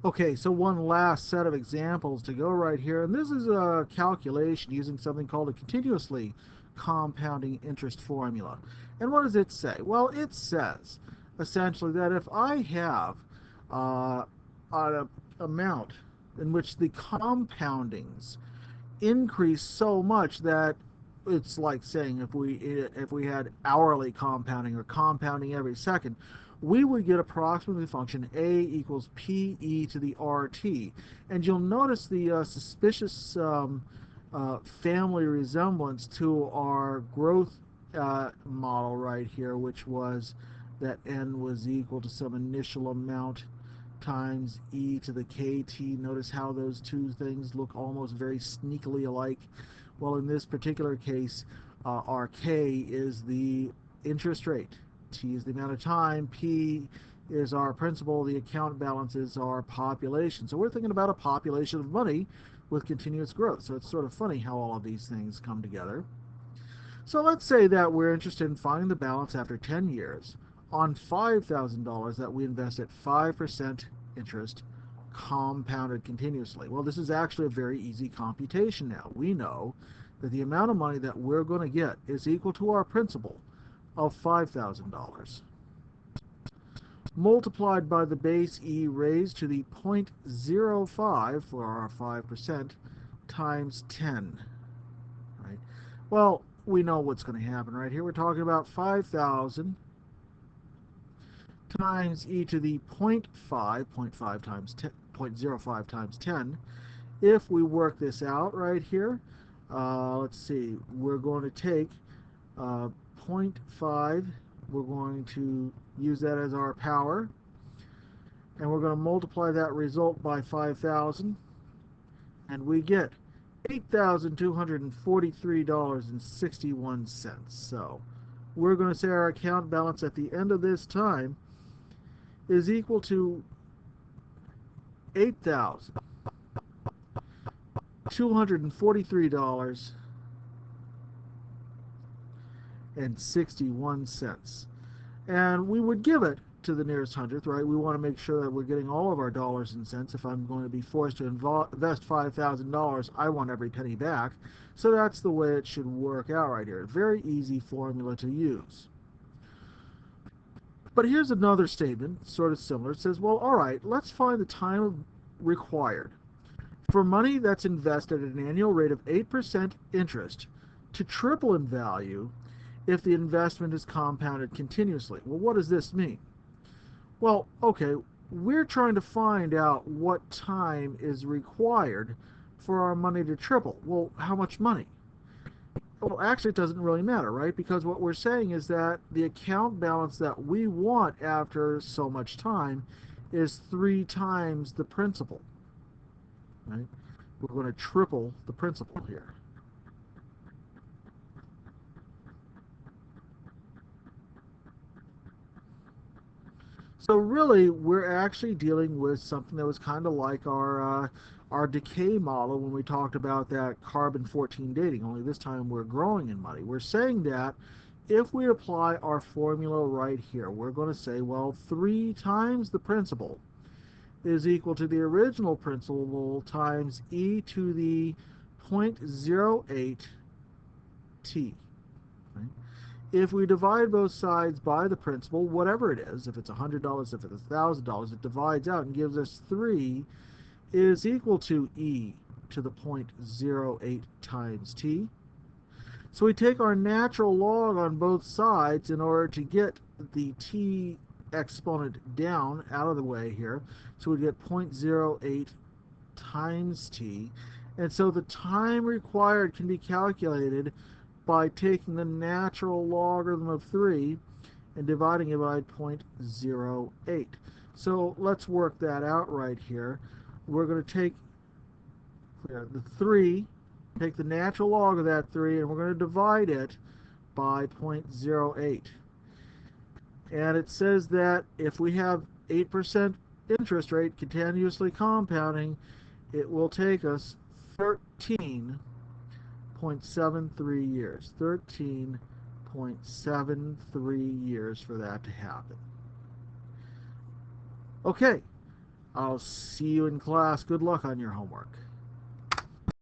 Okay, so one last set of examples to go right here, and this is a calculation using something called a continuously compounding interest formula. And what does it say? Well, it says essentially that if I have uh, an amount in which the compoundings increase so much that it's like saying if we had hourly compounding or compounding every second, we would get approximately the function a equals pe to the rt. And you'll notice the suspicious family resemblance to our growth model right here, which was that n was equal to some initial amount times e to the kt. Notice how those two things look almost very sneakily alike. Well, in this particular case, our k is the interest rate, t is the amount of time, p is our principal, the account balance is our population. So we're thinking about a population of money with continuous growth. So it's sort of funny how all of these things come together. So let's say that we're interested in finding the balance after 10 years on $5,000 that we invest at 5% interest compounded continuously. Well, this is actually a very easy computation now. We know that the amount of money that we're going to get is equal to our principal of $5,000 multiplied by the base e raised to the 0.05 for our 5% times 10. Right? Well, we know what's going to happen right here. We're talking about 5,000 times e to the 0.5, 0.5 times 10, 0.05 times 10. If we work this out right here, let's see, we're going to take 0.5, we're going to use that as our power, and we're going to multiply that result by 5,000, and we get $8,243.61. So we're going to say our account balance at the end of this time is equal to $8,243.61. And we would give it to the nearest hundredth, right? We want to make sure that we're getting all of our dollars and cents. If I'm going to be forced to invest $5,000, I want every penny back. So that's the way it should work out right here. Very easy formula to use. But here's another statement, sort of similar. It says, well, all right, let's find the time required for money that's invested at an annual rate of 8% interest to triple in value if the investment is compounded continuously. Well, what does this mean? Well, okay, we're trying to find out what time is required for our money to triple. Well, how much money? Well, actually, it doesn't really matter, right? Because what we're saying is that the account balance that we want after so much time is 3 times the principal, right? We're going to triple the principal here. So really, we're actually dealing with something that was kind of like our decay model when we talked about that carbon-14 dating, only this time we're growing in money. We're saying that if we apply our formula right here, we're going to say, well, 3 times the principal is equal to the original principal times e to the 0.08 t. Right? If we divide both sides by the principal, whatever it is, if it's $100, if it's $1,000, it divides out and gives us 3 is equal to e to the 0.08 times t. So we take our natural log on both sides in order to get the t exponent down out of the way here. So we get 0.08 times t. And so the time required can be calculated by taking the natural logarithm of 3 and dividing it by 0.08. So let's work that out right here. We're going to take the 3, take the natural log of that 3, and we're going to divide it by 0.08. And it says that if we have 8% interest rate continuously compounding, it will take us 13.73 years. 13.73 years for that to happen. Okay, I'll see you in class. Good luck on your homework.